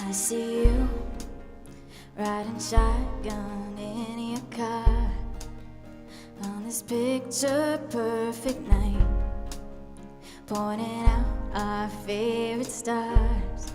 I see you riding shotgun in your car on this picture perfect night, pointing out our favorite stars,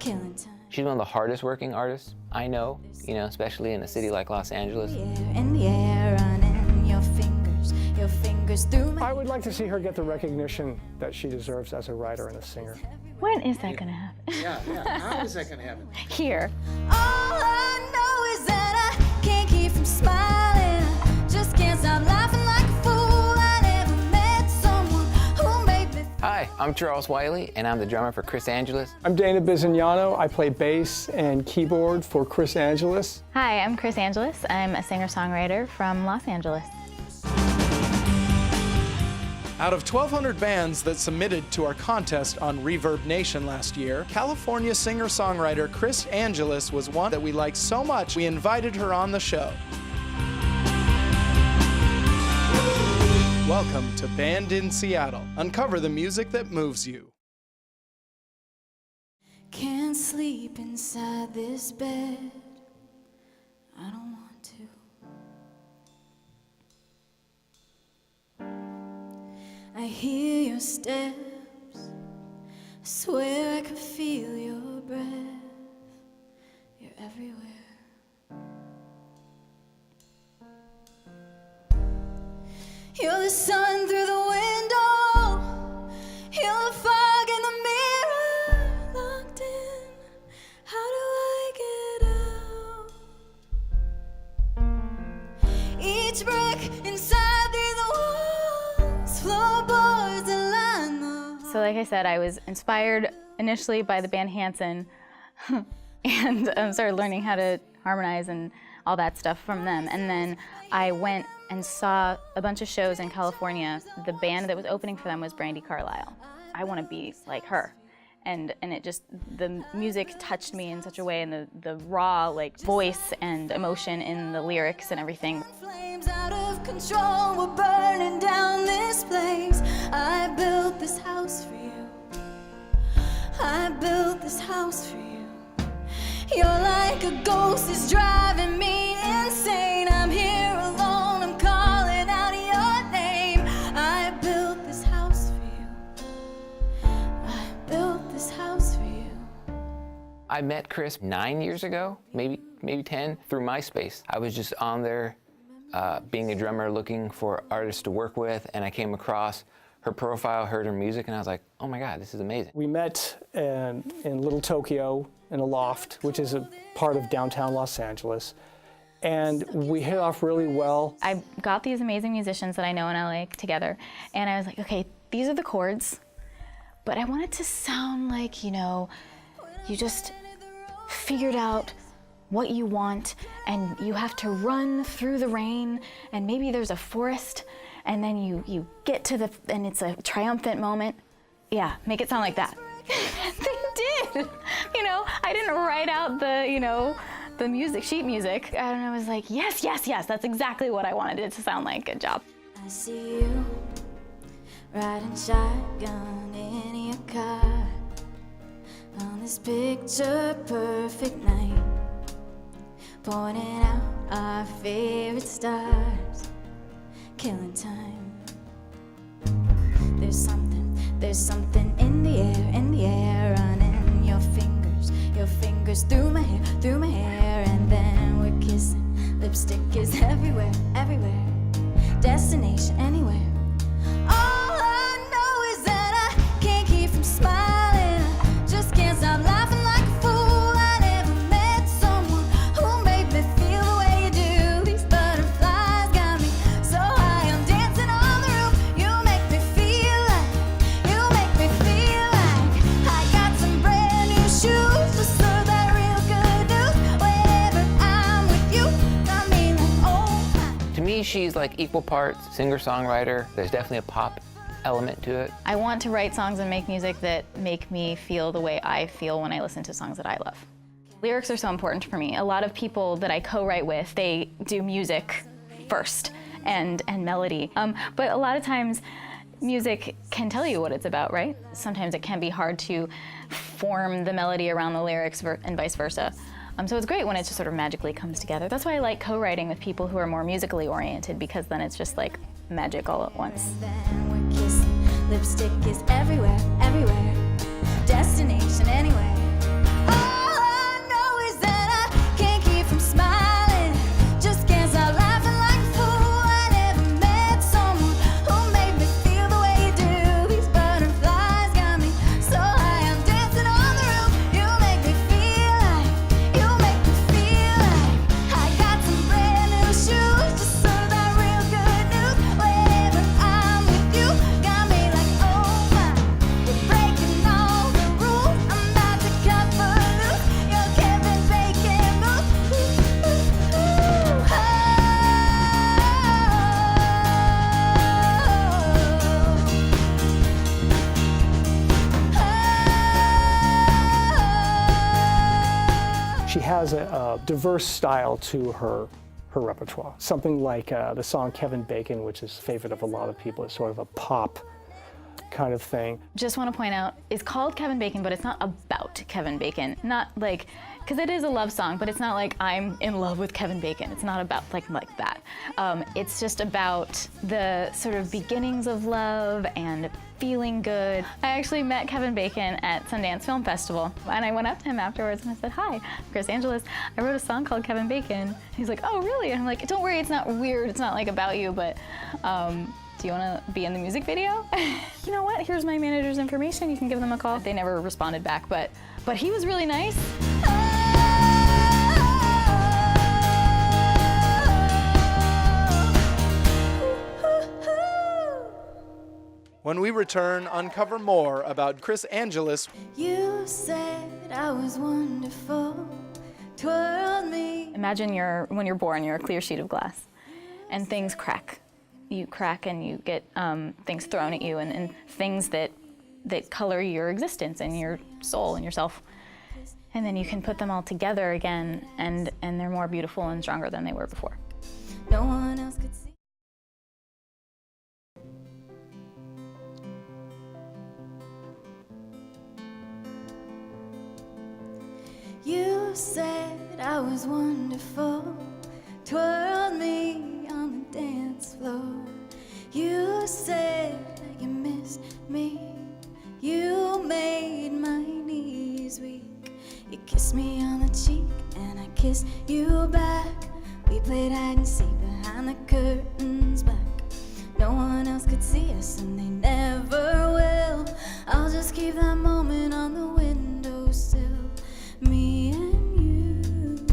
killing time. She's one of the hardest working artists I know, especially in a city like Los Angeles. In the air, running your fingers through my... I would like to see her get the recognition that she deserves as a writer and a singer. When is that gonna happen? Yeah. How is that gonna happen? Here. All I know is that I can't keep from smiling. I just can't stop laughing like a fool. I never met someone who made me... Hi, I'm Charles Wiley, and I'm the drummer for Kris Angelis. I'm Dana Bizignano. I play bass and keyboard for Kris Angelis. Hi, I'm Kris Angelis. I'm a singer-songwriter from Los Angeles. Out of 1,200 bands that submitted to our contest on Reverb Nation last year, California singer-songwriter Kris Angelis was one that we liked so much we invited her on the show. Welcome to Band in Seattle. Uncover the music that moves you. Can't sleep inside this bed. I don't want to. I hear your steps. I swear I can feel your breath. You're everywhere. You're the sun through the window. You're the fog in the mirror. Locked in. How do I get out? Each brick inside these walls, floorboards and line the... So like I said, I was inspired initially by the band Hanson and started learning how to harmonize and all that stuff from them. And then I went and saw a bunch of shows in California. The band that was opening for them was Brandi Carlile. I want to be like her. And it just, the music touched me in such a way, and the raw voice and emotion in the lyrics and everything. Flames out of control, we're burning down this place. I built this house for you. I built this house for you. You're like a ghost, it's driving me insane. I'm here alone, I'm calling out your name. I built this house for you. I built this house for you. I met Kris 9 years ago, maybe 10, through MySpace. I was just on there being a drummer looking for artists to work with, and I came across her profile, heard her music, and I was like, oh my God, this is amazing. We met in Little Tokyo in a loft, which is a part of downtown Los Angeles. And we hit off really well. I got these amazing musicians that I know in LA together, and I was like, okay, these are the chords, but I want it to sound like, you just figured out what you want, and you have to run through the rain, and maybe there's a forest, and then you get to and it's a triumphant moment. Yeah, make it sound like that. They did. I didn't write out the music, sheet music. And I was like, yes, that's exactly what I wanted it to sound like. Good job. I see you riding shotgun in your car on this picture perfect night, pointing out our favorite stars, killing time. There's something in the air, running your fingers through my hair, and then we're kissing. Lipstick is everywhere, destination anywhere. All I know is that I can't keep from smiling. I just can't stop laughing like a fool. I never met someone who made me feel the way you do. These butterflies got me so high, I'm dancing on the roof. You make me feel like I got some brand new shoes to serve that real good news. Whenever I'm with you, I mean like oh. To me, she's like equal parts singer-songwriter. There's definitely a pop element to it. I want to write songs and make music that make me feel the way I feel when I listen to songs that I love. Lyrics are so important for me. A lot of people that I co-write with, they do music first and melody. But a lot of times, music can tell you what it's about, right? Sometimes it can be hard to form the melody around the lyrics and vice versa. So it's great when it just sort of magically comes together. That's why I like co-writing with people who are more musically oriented, because then it's just like magic all at once. Then we're kissing, lipstick is everywhere, everywhere, destination anywhere. All I know is that I can't keep from smiling, just can't stop laughing like a fool. I never met someone who made me feel the way you do. These butterflies got me so high, I'm dancing on the roof. You make me feel like, you make me feel like I got some brand new shoes, just serve that real good news. Whenever I'm with you, got me like, oh my, we're breaking all the rules. I'm about to cut loose. You're Kevin Bacon moves. Ooh, ooh, ooh, She has a diverse style to her repertoire. Something like the song Kevin Bacon, which is a favorite of a lot of people. It's sort of a pop kind of thing. Just want to point out, it's called Kevin Bacon, but it's not about Kevin Bacon. Not like, because it is a love song, but it's not like I'm in love with Kevin Bacon. It's not about like that. It's just about the sort of beginnings of love and feeling good. I actually met Kevin Bacon at Sundance Film Festival, and I went up to him afterwards and I said, "Hi, I'm Kris Angelis. I wrote a song called Kevin Bacon." He's like, "Oh, really?" And I'm like, "Don't worry, it's not weird. It's not like about you, but do you want to be in the music video?" You know what? Here's my manager's information. You can give them a call. They never responded back, but he was really nice. When we return, uncover more about Kris Angelis. You said I was wonderful, twirled me. Imagine when you're born, you're a clear sheet of glass, and things crack. You crack and you get things thrown at you, and things that color your existence and your soul and yourself. And then you can put them all together again, and they're more beautiful and stronger than they were before. No one else could see. You said I was wonderful, twirled me on the dance floor. You said that you missed me, you made my knees weak. You kissed me on the cheek and I kissed you back. We played hide and seek behind the curtains black. No one else could see us and they never will. I'll just keep that moment on the windowsill. Me and you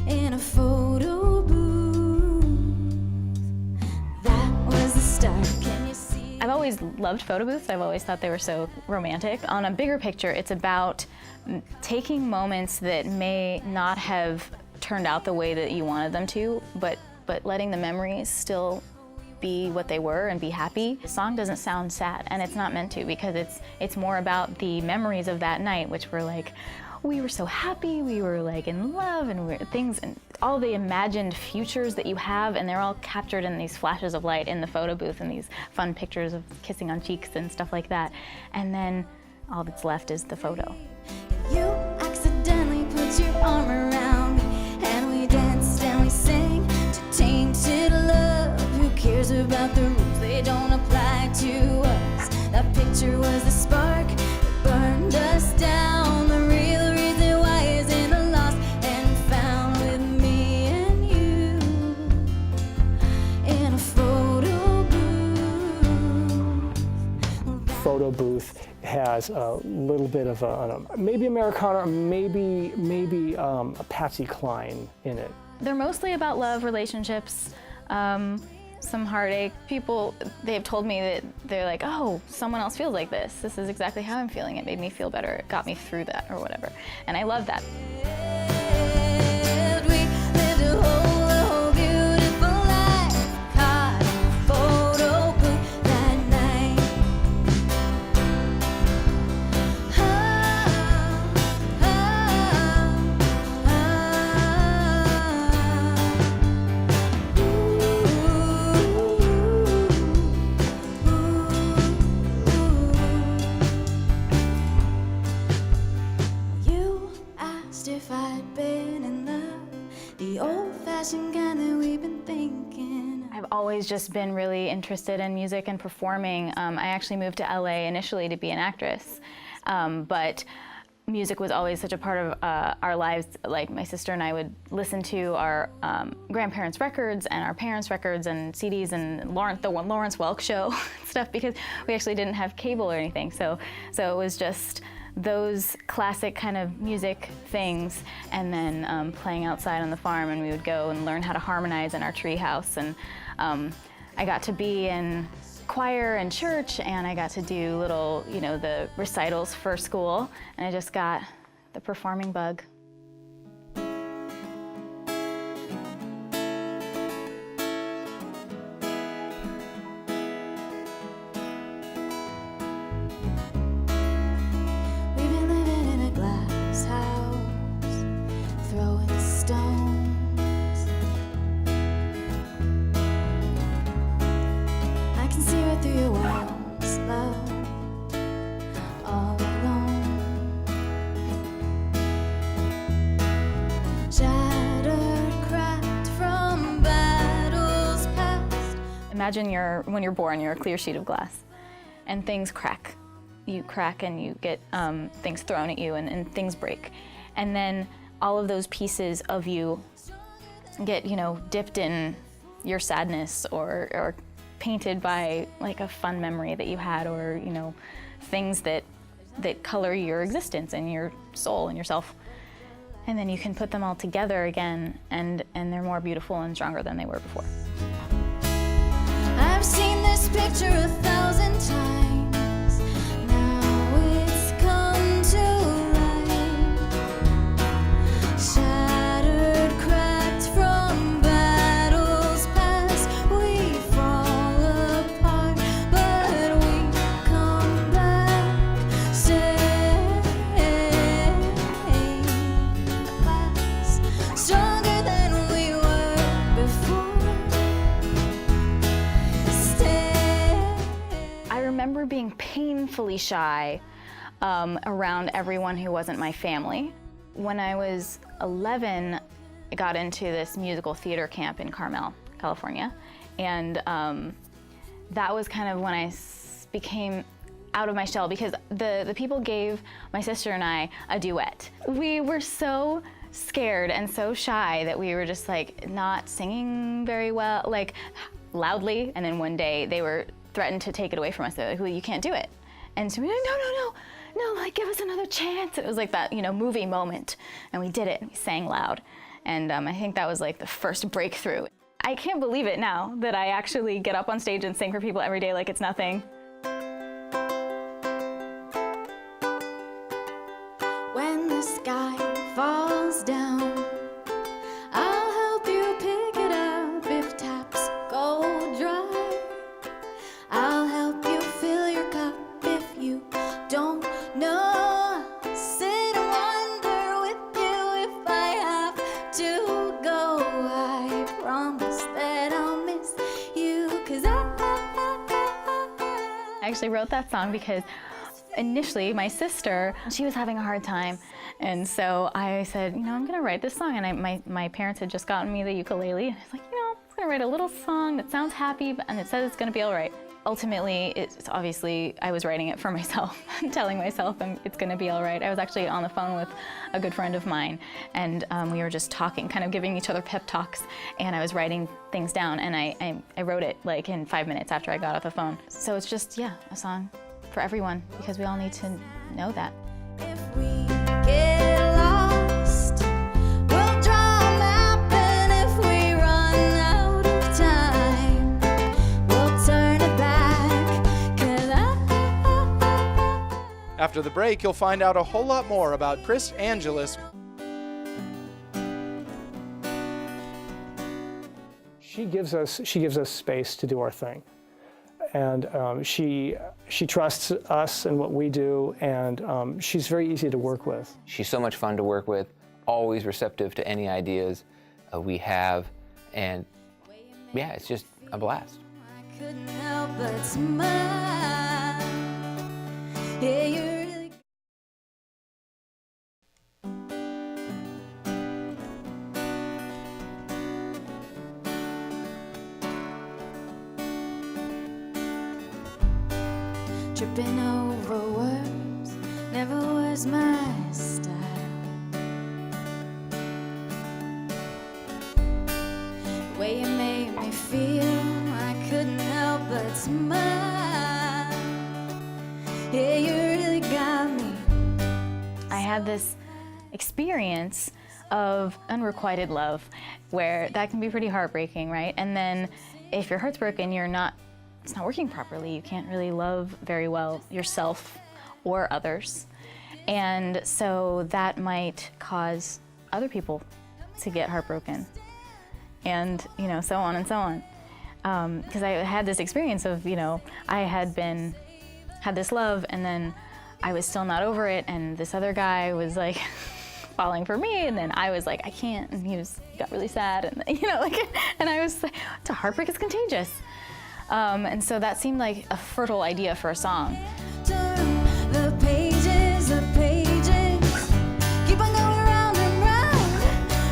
in a photo booth. That was the start. Can you see? I've always loved photo booths. I've always thought they were so romantic. On a bigger picture, it's about taking moments that may not have turned out the way that you wanted them to, but letting the memories still be what they were and be happy. The song doesn't sound sad, and it's not meant to, because it's more about the memories of that night, which were like, we were so happy, we were like in love, and things, and all the imagined futures that you have, and they're all captured in these flashes of light in the photo booth and these fun pictures of kissing on cheeks and stuff like that. And then all that's left is the photo. You accidentally put your arm around me, and we danced and we sang to Tainted Love. Who cares about the rules? They don't apply to us. That picture was the spark that burned us down. The real reason why is in the lost and found with me and you in a photo booth. Photo booth has a little bit of maybe Americana, maybe a Patsy Cline in it. They're mostly about love, relationships, some heartache. People, they've told me that they're like, oh, someone else feels like this. This is exactly how I'm feeling. It made me feel better. It got me through that or whatever. And I love that. We lived a whole beautiful life, caught in a photo booth that night. Ooh, ooh, ooh. asked if I'd been in love, the old-fashioned kind that we've been thinking. I've always just been really interested in music and performing. I actually moved to LA initially to be an actress, but music was always such a part of our lives. Like my sister and I would listen to our grandparents' records and our parents' records and CDs and the Lawrence Welk show stuff, because we actually didn't have cable or anything. So it was just those classic kind of music things, and then playing outside on the farm, and we would go and learn how to harmonize in our tree house. And I got to be in choir and church, and I got to do little, the recitals for school, and I just got the performing bug. We've been living in a glass house, throwing stones. I can see right through your walls, love, all alone. Shattered, cracked from battles past. Imagine when you're born, you're a clear sheet of glass, and things crack. You crack and you get things thrown at you, and things break. And then all of those pieces of you get, dipped in your sadness or painted by like a fun memory that you had, or, things that color your existence and your soul and yourself. And then you can put them all together again, and they're more beautiful and stronger than they were before. I've seen this picture 1,000 times. Now it's come to life. Shattered, cracked from battles past. We fall apart, but we come back. Stay fast, stronger than we were before. I remember being painfully shy around everyone who wasn't my family. When I was 11, I got into this musical theater camp in Carmel, California, and that was kind of when I became out of my shell, because the people gave my sister and I a duet. We were so scared and so shy that we were just like not singing very well, like loudly, and then one day they were threatened to take it away from us. They're like, well, you can't do it. And so we were like, no, like give us another chance. It was like that, movie moment. And we did it, and we sang loud. And I think that was like the first breakthrough. I can't believe it now that I actually get up on stage and sing for people every day like it's nothing. When the sky falls down, I'll help you pick it up if taps go dry. I'll help you fill your cup if you don't know. Sit and wonder with you if I have to go. I promise that I'll miss you, 'cause I actually wrote that song because initially my sister, she was having a hard time, and so I said, I'm gonna write this song. And my parents had just gotten me the ukulele, and I was like, I'm gonna write a little song that sounds happy and it says it's gonna be all right. Ultimately, it's obviously, I was writing it for myself, telling myself it's gonna be all right. I was actually on the phone with a good friend of mine, and we were just talking, kind of giving each other pep talks, and I was writing things down, and I wrote it like in 5 minutes after I got off the phone. So it's just, a song for everyone, because we all need to know that. if we get lost, we'll draw a map, and if we run out of time, we'll turn it back. 'Cause After the break, you'll find out a whole lot more about Kris Angelis. She gives us space to do our thing, and she trusts us and what we do, and she's very easy to work with. She's so much fun to work with, always receptive to any ideas we have, and yeah, it's just a blast. I couldn't help but smile. Yeah, you really. Tripping over words never was my style. The way you made me feel, I couldn't help but smile. Yeah, you really got me. I had this experience of unrequited love where that can be pretty heartbreaking, right? And then if your heart's broken, it's not working properly. You can't really love very well yourself or others. And so that might cause other people to get heartbroken and, so on and so on. Because I had this experience of, I had this love and then I was still not over it, and this other guy was like falling for me, and then I was like, I can't, and he got really sad, and and I was like, "To heartbreak is contagious," and so that seemed like a fertile idea for a song. Turn the pages, keep on going round and round.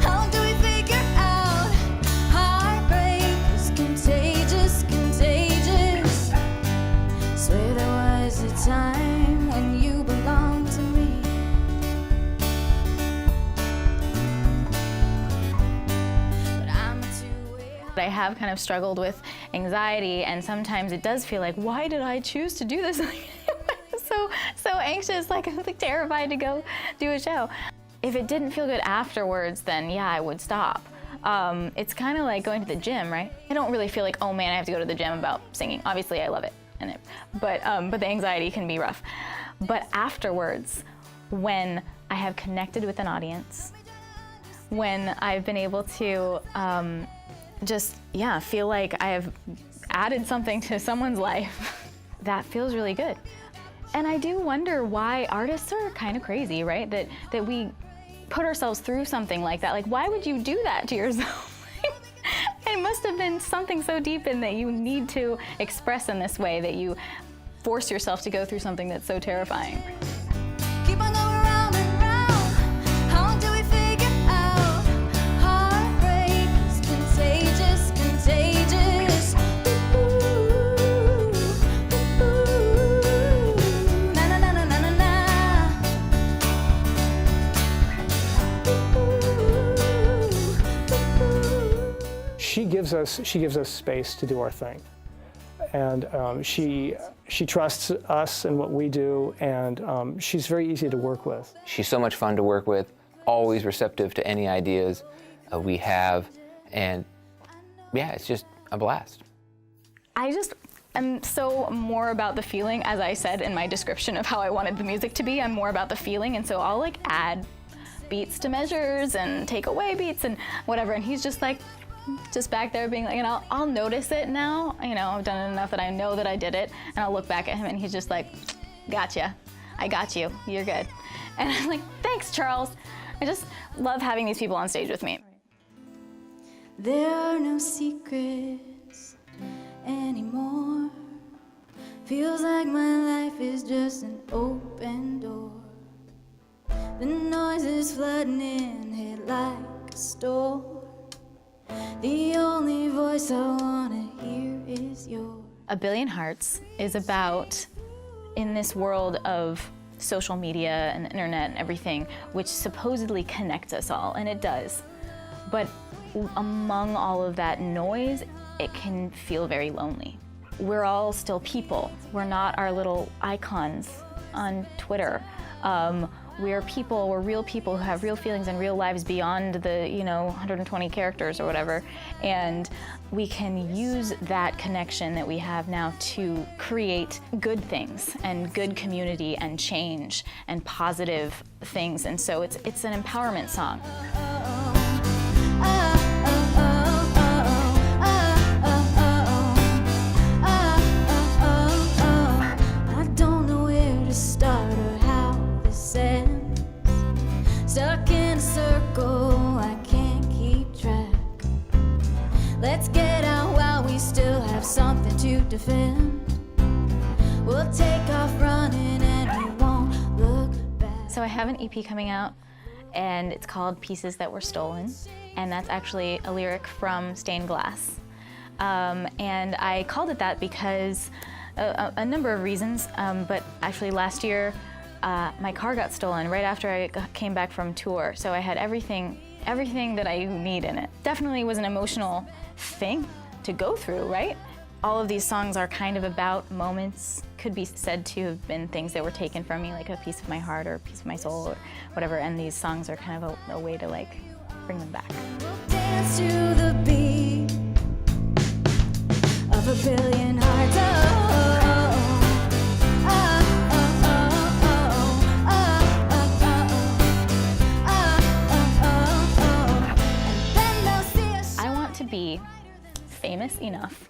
How do we figure out heartbreak is contagious, contagious? Swear there was a time when you belonged to me. But I'm a two-way. I have kind of struggled with anxiety, and sometimes it does feel like, why did I choose to do this? so anxious, like I'm terrified to go do a show. If it didn't feel good afterwards, then yeah, I would stop. It's kind of like going to the gym, right? I don't really feel like, oh man, I have to go to the gym about singing. Obviously, I love it, but the anxiety can be rough. But afterwards, when I have connected with an audience, when I've been able to feel like I have added something to someone's life, that feels really good. And I do wonder why artists are kind of crazy, right? That we put ourselves through something like that. Like, why would you do that to yourself? It must have been something so deep in that you need to express in this way, that you force yourself to go through something that's so terrifying. Keep on going round and round. How do we figure out heartbreak is contagious, contagious? Ooh, na na na na na na na. She gives us space to do our thing, and she trusts us and what we do, and she's very easy to work with. She's so much fun to work with, always receptive to any ideas we have, and yeah, it's just a blast. I'm so more about the feeling, as I said in my description of how I wanted the music to be. I'm more about the feeling, and so I'll like add beats to measures and take away beats and whatever, and he's just like, just back there being like, and I'll notice it now. I've done it enough that I know that I did it, and I'll look back at him and he's just like, gotcha, I got you, you're good. And I'm like, thanks, Charles. I just love having these people on stage with me. There are no secrets anymore. Feels like my life is just an open door. The noise is flooding in here like a storm. The only voice I wanna hear is yours. A Billion Hearts is about, in this world of social media and the internet and everything, which supposedly connects us all, and it does, but among all of that noise, it can feel very lonely. We're all still people. We're not our little icons on Twitter. We're people, we're real people who have real feelings and real lives beyond the, 120 characters or whatever. And we can use that connection that we have now to create good things and good community and change and positive things. And so it's an empowerment song. I don't know where to start or how this ends. Stuck in a circle, I can't keep track. Let's get out while we still have something to defend. We'll take off running and we won't look back. So I have an EP coming out, and it's called Pieces That Were Stolen, and that's actually a lyric from Stained Glass. And I called it that because a number of reasons, but actually last year, my car got stolen right after I came back from tour, so I had everything that I need in it. Definitely was an emotional thing to go through, right? All of these songs are kind of about moments, could be said to have been things that were taken from me, like a piece of my heart or a piece of my soul or whatever, and these songs are kind of a way to like bring them back. We'll dance to the beat of a billion hearts. I want to be famous enough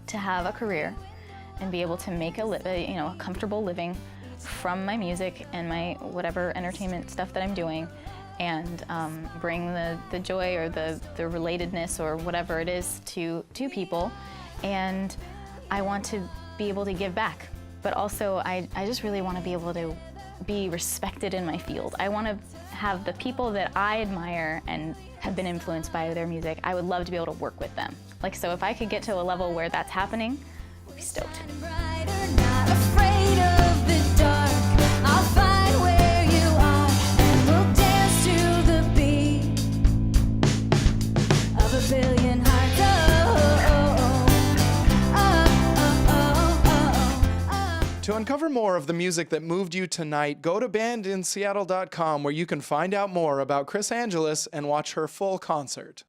to have a career and be able to make a comfortable living from my music and my whatever entertainment stuff that I'm doing, and bring the joy or the relatedness or whatever it is to people. And I want to be able to give back, but also I just really want to be able to be respected in my field. I want to have the people that I admire and have been influenced by their music, I would love to be able to work with them. Like, so if I could get to a level where that's happening, I'd be stoked. Not afraid of the dark. I'll find where you are, and we'll dance to the beat of a billion hearts. To uncover more of the music that moved you tonight, go to bandinseattle.com, where you can find out more about Kris Angelis and watch her full concert.